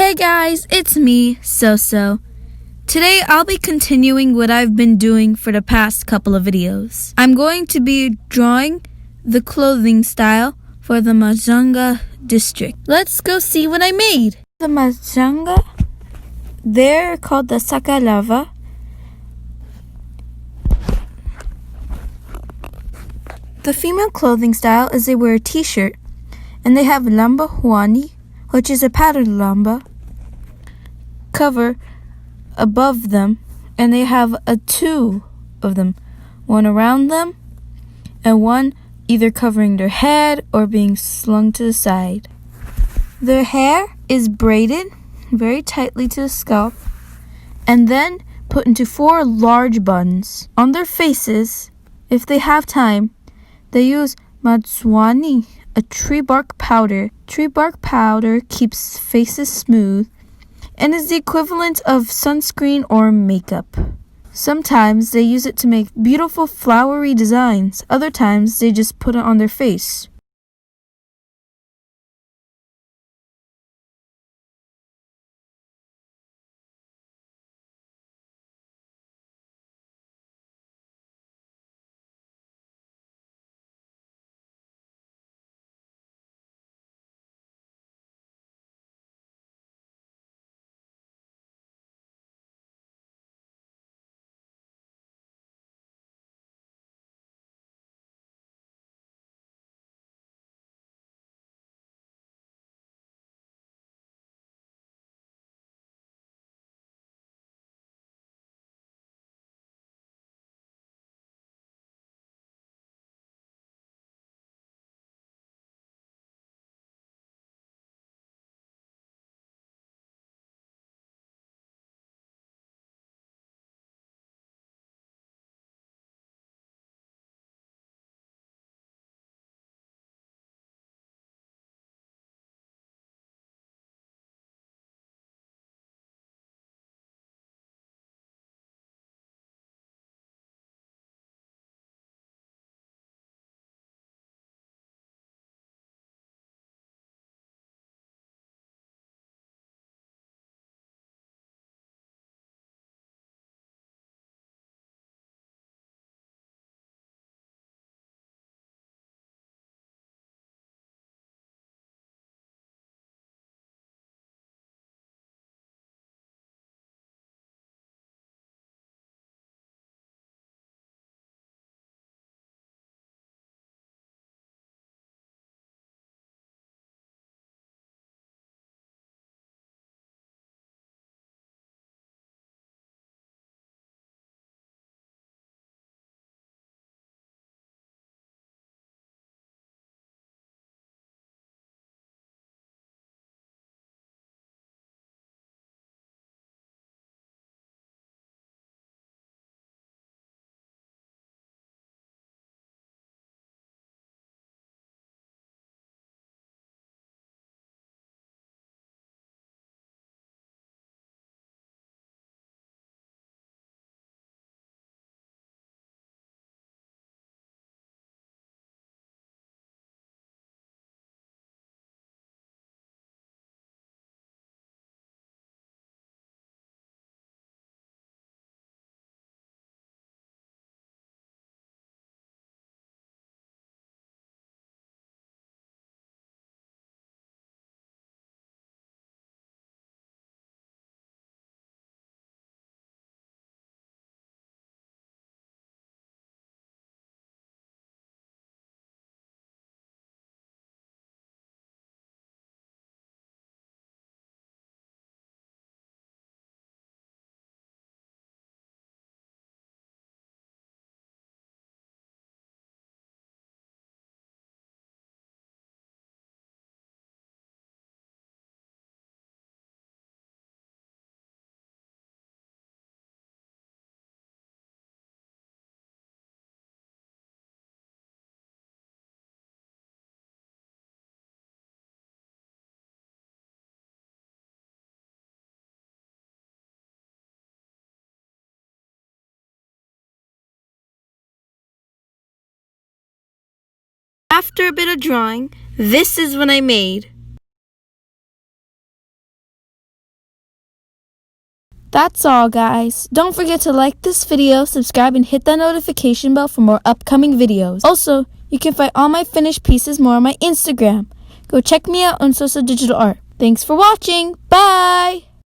Hey guys, it's me, Soso. Today I'll be continuing what I've been doing for the past couple of videos. I'm going to be drawing the clothing style for the Mahajanga district. Let's go see what I made. The Mahajanga, they're called the Sakalava. The female clothing style is they wear a t-shirt and they have lamba huani, which is a patterned lamba, cover above them, and they have two of them, one around them and one either covering their head or being slung to the side. Their hair is braided very tightly to the scalp and then put into 4 large buns. On their faces, if they have time, they use matswani, a tree bark powder. Tree bark powder keeps faces smooth and is the equivalent of sunscreen or makeup. Sometimes they use it to make beautiful flowery designs. Other times they just put it on their face. After a bit of drawing, this is what I made. That's all, guys. Don't forget to like this video, subscribe, and hit that notification bell for more upcoming videos. Also, you can find all my finished pieces more on my Instagram. Go check me out on Soso Digital Art. Thanks for watching. Bye!